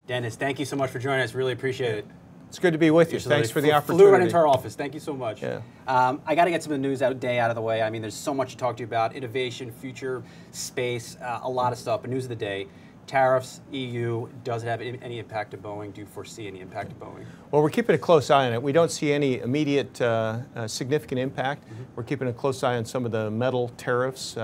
Dennis, thank you so much for joining us. Really appreciate it. It's good to be with you. Thanks for the opportunity. Flew right into our office. Thank you so much. Yeah. I got to get some of the news day out of the way. I mean, there's so much to talk to you about: innovation, future, space, a lot of stuff. But news of the day: tariffs, EU. Does it have any impact to Boeing? Do you foresee any impact to Boeing? Well, we're keeping a close eye on it. We don't see any immediate significant impact. We're keeping a close eye on some of the metal tariffs.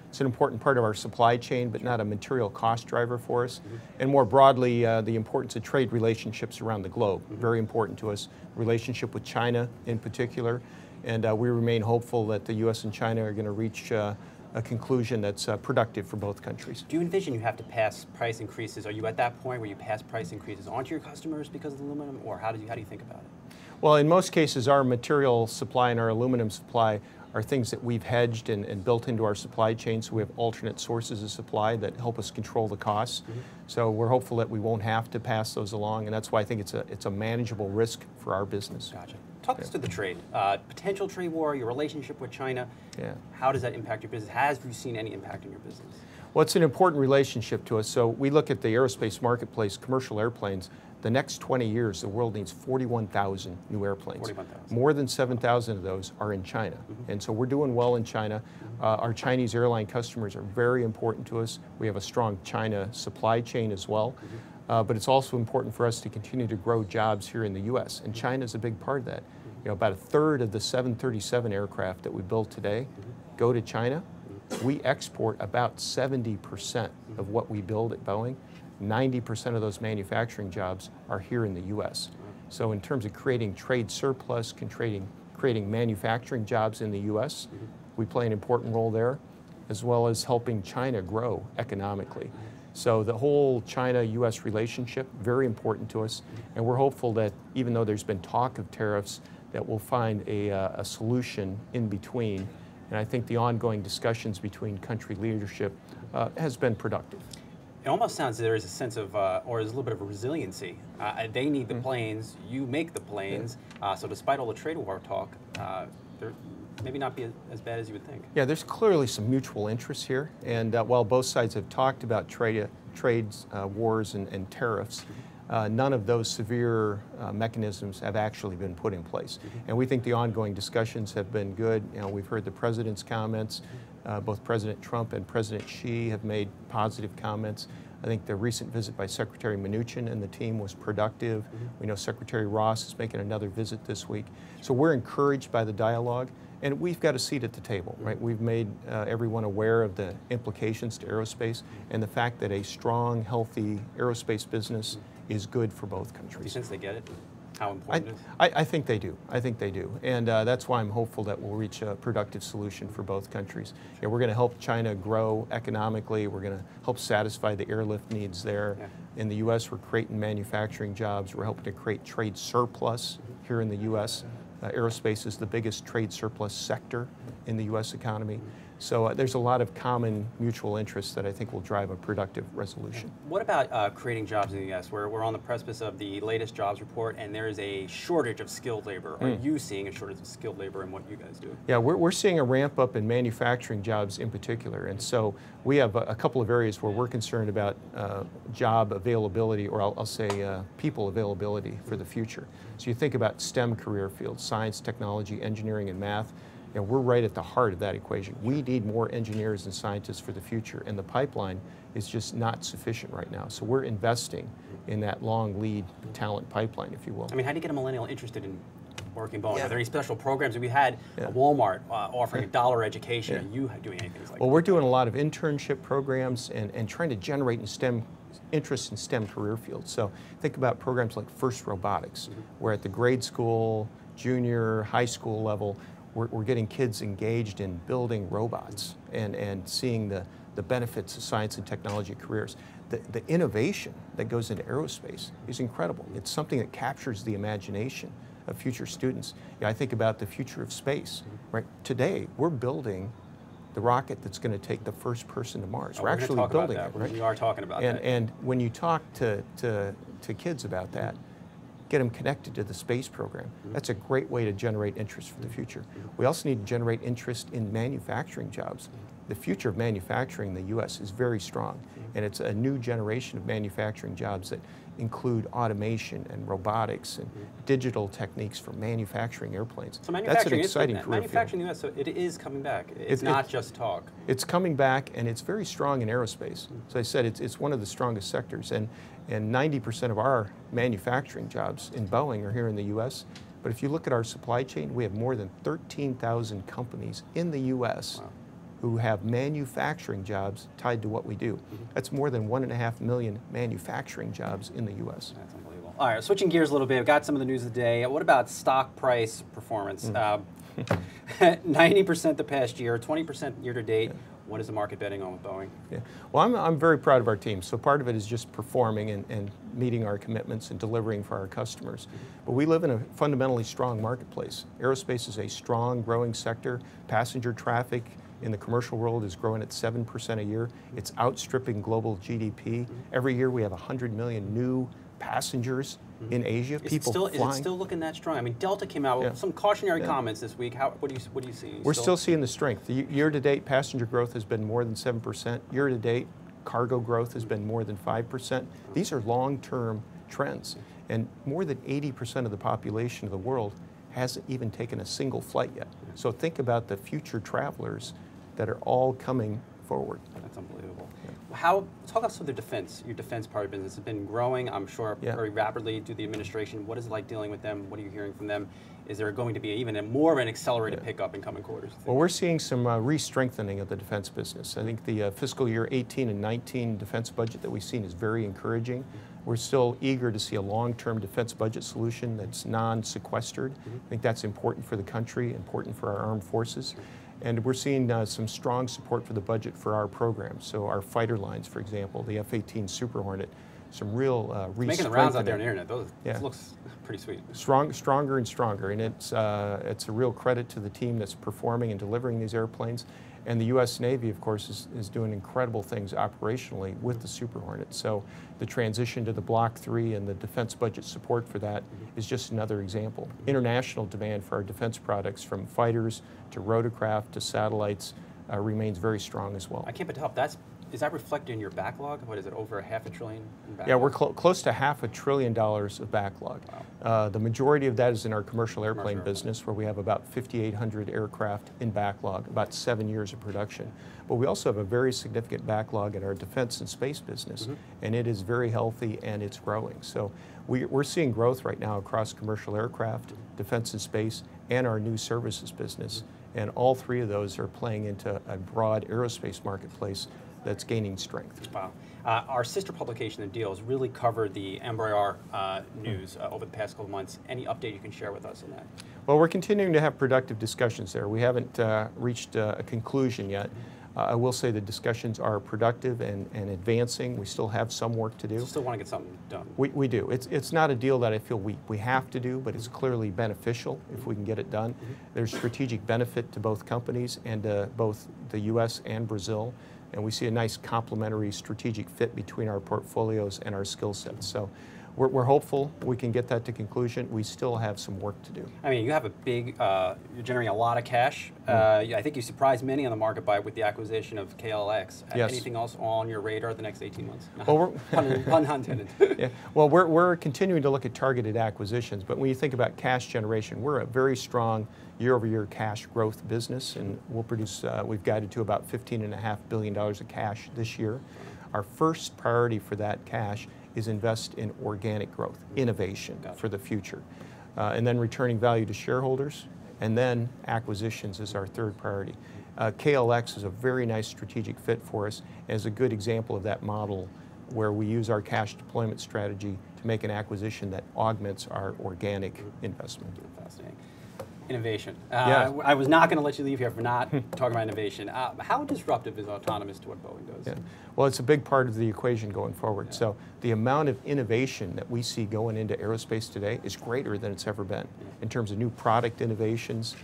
It's an important part of our supply chain, but not a material cost driver for us. And more broadly, the importance of trade relationships around the globe. Very important to us. Relationship with China in particular. And we remain hopeful that the U.S. and China are going to reach a conclusion that's productive for both countries. Do you envision you have to pass price increases? Are you at that point where you pass price increases onto your customers because of the aluminum, or how do you think about it? Well, in most cases, our material supply and our aluminum supply are things that we've hedged and built into our supply chain, so we have alternate sources of supply that help us control the costs. So we're hopeful that we won't have to pass those along, and that's why I think it's a manageable risk for our business. Gotcha. Talk us to the trade. Potential trade war, your relationship with China. Yeah. How does that impact your business? Has you seen any impact in your business? Well, it's an important relationship to us. So we look at the aerospace marketplace, commercial airplanes. The next 20 years, the world needs 41,000 new airplanes. 41,000. More than 7,000 of those are in China. And so we're doing well in China. Our Chinese airline customers are very important to us. We have a strong China supply chain as well. But it's also important for us to continue to grow jobs here in the U.S. And China is a big part of that. You know, about a third of the 737 aircraft that we build today go to China. We export about 70% of what we build at Boeing. 90% of those manufacturing jobs are here in the U.S. So in terms of creating trade surplus, creating manufacturing jobs in the U.S., we play an important role there, as well as helping China grow economically. So the whole China-U.S. relationship, very important to us, and we're hopeful that even though there's been talk of tariffs, that we'll find a solution in between. And I think the ongoing discussions between country leadership has been productive. It almost sounds there is a sense of, or there's a little bit of a resiliency. They need the planes, you make the planes, so despite all the trade war talk, they're maybe not be as bad as you would think. Yeah, there's clearly some mutual interests here, and while both sides have talked about trade wars and tariffs, none of those severe mechanisms have actually been put in place. And we think the ongoing discussions have been good. You know, we've heard the president's comments. Both President Trump and President Xi have made positive comments. I think the recent visit by Secretary Mnuchin and the team was productive. We know Secretary Ross is making another visit this week. So we're encouraged by the dialogue, and we've got a seat at the table, right? We've made everyone aware of the implications to aerospace and the fact that a strong, healthy aerospace business is good for both countries. Do you sense they get it? How important it is? I think they do. I think they do. And that's why I'm hopeful that we'll reach a productive solution for both countries. You know, we're going to help China grow economically. We're going to help satisfy the airlift needs there. Yeah. In the U.S., we're creating manufacturing jobs. We're helping to create trade surplus here in the U.S. Aerospace is the biggest trade surplus sector in the U.S. economy. So there's a lot of common mutual interests that I think will drive a productive resolution. What about creating jobs in the U.S.? We're on the precipice of the latest jobs report, and there is a shortage of skilled labor. Are you seeing a shortage of skilled labor in what you guys do? Yeah, we're seeing a ramp up in manufacturing jobs in particular. And so we have a couple of areas where we're concerned about job availability, or I'll say people availability for the future. So you think about STEM career fields, science, technology, engineering, and math. You know, we're right at the heart of that equation. We need more engineers and scientists for the future, and the pipeline is just not sufficient right now. So we're investing in that long lead talent pipeline, if you will. I mean, how do you get a millennial interested in working Boeing? Are there any special programs? We had Walmart offering a $1 education. Are you doing anything like that? Well, we're doing a lot of internship programs and trying to generate interest in STEM career fields. So think about programs like First Robotics, where at the grade school, junior, high school level, we're getting kids engaged in building robots and seeing the benefits of science and technology careers. The innovation that goes into aerospace is incredible. It's something that captures the imagination of future students. You know, I think about the future of space. Right? Today, we're building the rocket that's going to take the first person to Mars. We're actually building it. Right? We are talking about that. And when you talk to kids about that, get them connected to the space program. That's a great way to generate interest for the future. We also need to generate interest in manufacturing jobs. The future of manufacturing in the U.S. is very strong, and it's a new generation of manufacturing jobs that include automation and robotics and digital techniques for manufacturing airplanes. So manufacturing That's an exciting is career manufacturing in the U.S. So it is coming back. It's not just talk. It's coming back, and it's very strong in aerospace. As I said, it's one of the strongest sectors, and 90% of our manufacturing jobs in Boeing are here in the U.S. But if you look at our supply chain, we have more than 13,000 companies in the U.S. Wow. who have manufacturing jobs tied to what we do. That's more than 1.5 million manufacturing jobs in the U.S. That's unbelievable. All right, switching gears a little bit, we've got some of the news of the day. What about stock price performance? 90% the past year, 20% year to date. Yeah. What is the market betting on with Boeing? Yeah. Well, I'm very proud of our team. So part of it is just performing and meeting our commitments and delivering for our customers. But we live in a fundamentally strong marketplace. Aerospace is a strong, growing sector. Passenger traffic in the commercial world is growing at 7% a year. It's outstripping global GDP. Every year we have 100 million new passengers in Asia. People flying. Is it still looking that strong? I mean, Delta came out with some cautionary comments this week. What do you see? We're still seeing the strength. Year-to-date, passenger growth has been more than 7%. Year-to-date, cargo growth has been more than 5%. These are long-term trends. And more than 80% of the population of the world hasn't even taken a single flight yet. So think about the future travelers that are all coming forward. That's unbelievable. Talk us through the defense. Your defense part of business has been growing, I'm sure, very rapidly through the administration. What is it like dealing with them? What are you hearing from them? Is there going to be even more of an accelerated pickup in coming quarters? Well, we're seeing some re-strengthening of the defense business. I think the fiscal year 18 and 19 defense budget that we've seen is very encouraging. We're still eager to see a long-term defense budget solution that's non-sequestered. I think that's important for the country, important for our armed forces. And we're seeing some strong support for the budget for our programs. So our fighter lines, for example, the F-18 Super Hornet, some real re-strengthening. Making the rounds out there on the internet. This looks pretty sweet. Stronger and stronger, and it's a real credit to the team that's performing and delivering these airplanes. And the U.S. Navy, of course, is doing incredible things operationally with the Super Hornet. So the transition to the Block 3 and the defense budget support for that is just another example. International demand for our defense products, from fighters to rotorcraft to satellites, remains very strong as well. I can't but help. Is that reflected in your backlog? What is it, over $500 billion in backlog? Yeah, we're close to $500 billion of backlog. Wow. The majority of that is in our commercial airplane business, where we have about 5,800 aircraft in backlog, about 7 years of production. But we also have a very significant backlog in our defense and space business, and it is very healthy and it's growing. So we're seeing growth right now across commercial aircraft, defense and space, and our new services business. And all three of those are playing into a broad aerospace marketplace that's gaining strength. Wow. Our sister publication, The Deal, has really covered the Embraer news over the past couple of months. Any update you can share with us on that? Well, we're continuing to have productive discussions there. We haven't reached a conclusion yet. I will say the discussions are productive and advancing. We still have some work to do. Still want to get something done. We do. It's not a deal that I feel we have to do, but it's clearly beneficial if we can get it done. There's strategic benefit to both companies and both the U.S. and Brazil. And we see a nice complementary strategic fit between our portfolios and our skill sets. So we're hopeful we can get that to conclusion. We still have some work to do. I mean, you have a big, you're generating a lot of cash. I think you surprised many on the market with the acquisition of KLX. Yes. Anything else on your radar the next 18 months? Well, pun intended. Yeah. Well, we're continuing to look at targeted acquisitions, but when you think about cash generation, we're a very strong year-over-year cash growth business, and we'll produce, we've guided to about $15.5 billion of cash this year. Our first priority for that cash is invest in organic growth, innovation for the future, and then returning value to shareholders, and then acquisitions is our third priority. KLX is a very nice strategic fit for us, and is a good example of that model where we use our cash deployment strategy to make an acquisition that augments our organic investment. Fascinating. Innovation. I was not going to let you leave here for not talking about innovation. How disruptive is autonomous to what Boeing does? Yeah. Well, it's a big part of the equation going forward. So the amount of innovation that we see going into aerospace today is greater than it's ever been in terms of new product innovations,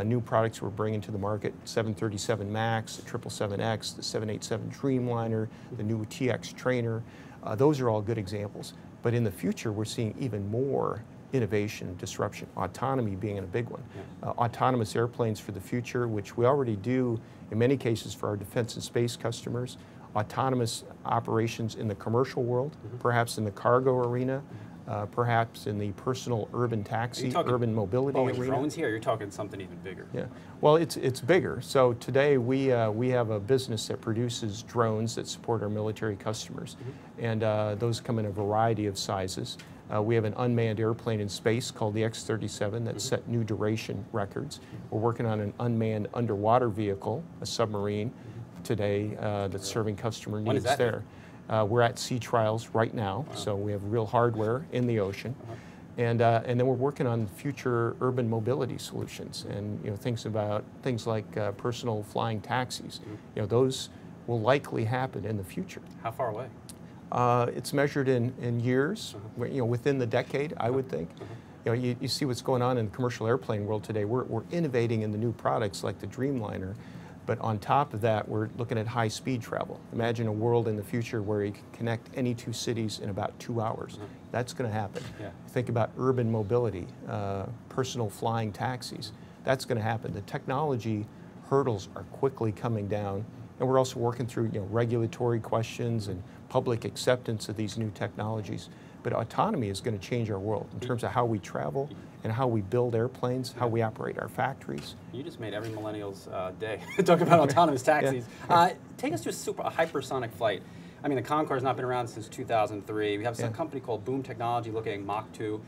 new products we're bringing to the market, 737 MAX, the 777X, the 787 Dreamliner, the new TX trainer. Those are all good examples. But in the future, we're seeing even more innovation and disruption, autonomy being a big one. Autonomous airplanes for the future, which we already do in many cases for our defense and space customers. autonomous operations in the commercial world, perhaps in the cargo arena, perhaps in the personal urban taxi, urban mobility arena. Drones here, you're talking something even bigger. Yeah, well, it's bigger. So today we have a business that produces drones that support our military customers, and those come in a variety of sizes. We have an unmanned airplane in space called the X-37 that set new duration records. We're working on an unmanned underwater vehicle, a submarine, today that's serving customer needs there. We're at sea trials right now, so we have real hardware in the ocean. And then we're working on future urban mobility solutions, and things like personal flying taxis. Those will likely happen in the future. How far away? It's measured in years, within the decade, I would think. You see what's going on in the commercial airplane world today. We're innovating in the new products like the Dreamliner, but on top of that, we're looking at high-speed travel. Imagine a world in the future where you can connect any two cities in about 2 hours. That's going to happen. Think about urban mobility, personal flying taxis. That's going to happen. The technology hurdles are quickly coming down, and we're also working through regulatory questions and public acceptance of these new technologies. But autonomy is going to change our world in terms of how we travel and how we build airplanes, how we operate our factories. You just made every millennial's day talk about autonomous taxis. Take us to a hypersonic flight. I mean, the Concorde's not been around since 2003. We have some company called Boom Technology looking at Mach 2.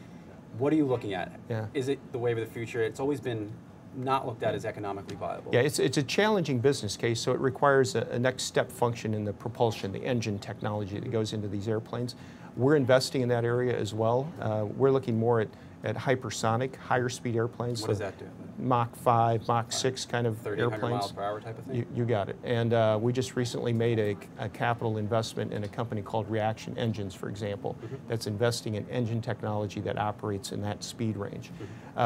What are you looking at? Is it the wave of the future? It's always been not looked at as economically viable. Yeah, it's a challenging business case, so it requires a next step function in the propulsion, the engine technology that goes into these airplanes. We're investing in that area as well. We're looking more at hypersonic, higher speed airplanes. What does that do? Mach 5, Mach 6 kind of 3,100 airplanes. miles per hour type of thing? You got it. And we just recently made a capital investment in a company called Reaction Engines, for example, that's investing in engine technology that operates in that speed range.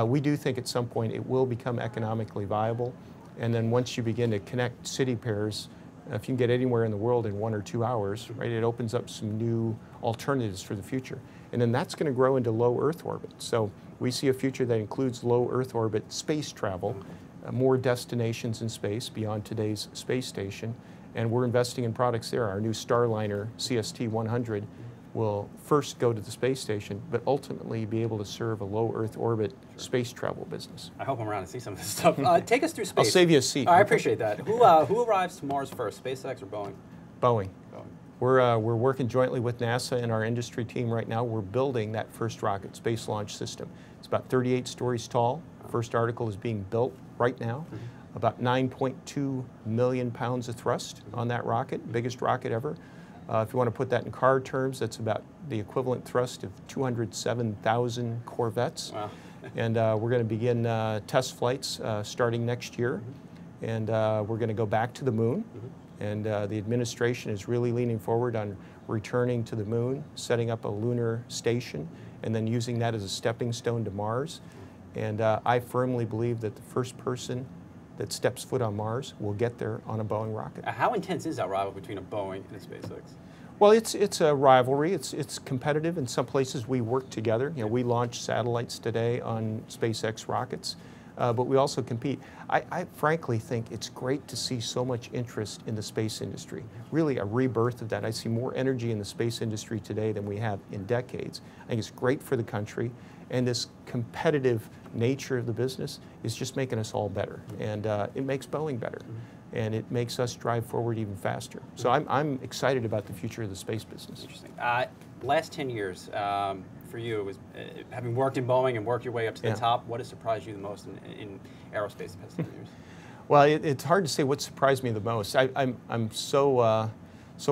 We do think at some point it will become economically viable. And then once you begin to connect city pairs, if you can get anywhere in the world in 1 or 2 hours, right, it opens up some new alternatives for the future. And then that's going to grow into low Earth orbit. So we see a future that includes low Earth orbit space travel, more destinations in space beyond today's space station. And we're investing in products there. Our new Starliner CST-100 will first go to the space station, but ultimately be able to serve a low Earth orbit space travel business. I hope I'm around to see some of this stuff. Take us through space. I'll save you a seat. I appreciate that. Who arrives to Mars first, SpaceX or Boeing? Boeing. We're working jointly with NASA and our industry team right now. We're building that first rocket space launch system. It's about 38 stories tall. First article is being built right now. About 9.2 million pounds of thrust on that rocket, biggest rocket ever. If you want to put that in car terms, that's about the equivalent thrust of 207,000 Corvettes. Wow. And we're going to begin test flights starting next year. And we're going to go back to the moon. And the administration is really leaning forward on returning to the moon, setting up a lunar station, and then using that as a stepping stone to Mars. And I firmly believe that the first person that steps foot on Mars will get there on a Boeing rocket. How intense is that rivalry between a Boeing and a SpaceX? Well, it's a rivalry. It's competitive. In some places we work together. We launch satellites today on SpaceX rockets. But we also compete. I frankly think it's great to see so much interest in the space industry, really a rebirth of that. I see more energy in the space industry today than we have in decades. I think it's great for the country, and this competitive nature of the business is just making us all better, and it makes Boeing better, and it makes us drive forward even faster. So I'm excited about the future of the space business. Interesting. Last 10 years, for you, it was having worked in Boeing and worked your way up to the top. What has surprised you the most in aerospace the past 10 years? Well, it's hard to say what surprised me the most. I'm so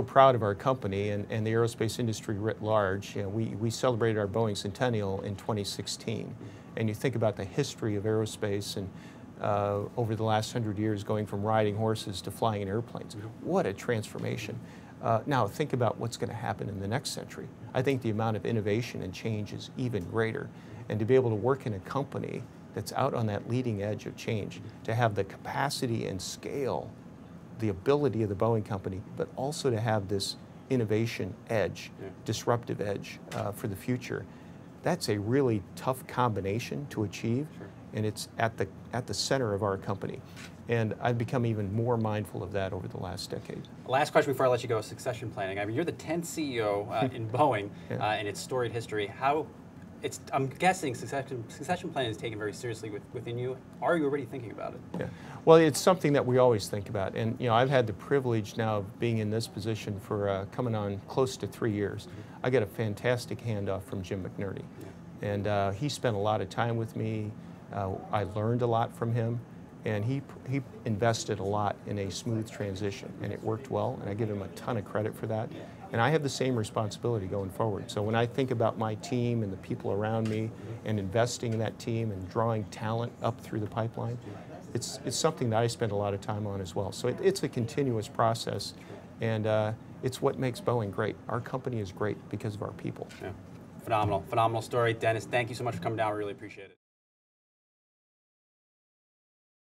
proud of our company and the aerospace industry writ large. We celebrated our Boeing centennial in 2016, and you think about the history of aerospace and over the last 100 years, going from riding horses to flying in airplanes. What a transformation. Now think about what's going to happen in the next century. I think the amount of innovation and change is even greater. And to be able to work in a company that's out on that leading edge of change, to have the capacity and scale, the ability of the Boeing company, but also to have this innovation edge, disruptive edge for the future, that's a really tough combination to achieve. and it's at the center of our company. And I've become even more mindful of that over the last decade. Last question before I let you go, succession planning. I mean, you're the 10th CEO in Boeing in its storied history. I'm guessing succession planning is taken very seriously within you. Are you already thinking about it? Yeah. Well, it's something that we always think about. And I've had the privilege now of being in this position for coming on close to 3 years. I got a fantastic handoff from Jim McNerney. And he spent a lot of time with me. I learned a lot from him. And he invested a lot in a smooth transition, and it worked well, and I give him a ton of credit for that. And I have the same responsibility going forward. So when I think about my team and the people around me and investing in that team and drawing talent up through the pipeline, it's something that I spend a lot of time on as well. So it's a continuous process, and it's what makes Boeing great. Our company is great because of our people. Yeah. Phenomenal story. Dennis, thank you so much for coming down. We really appreciate it.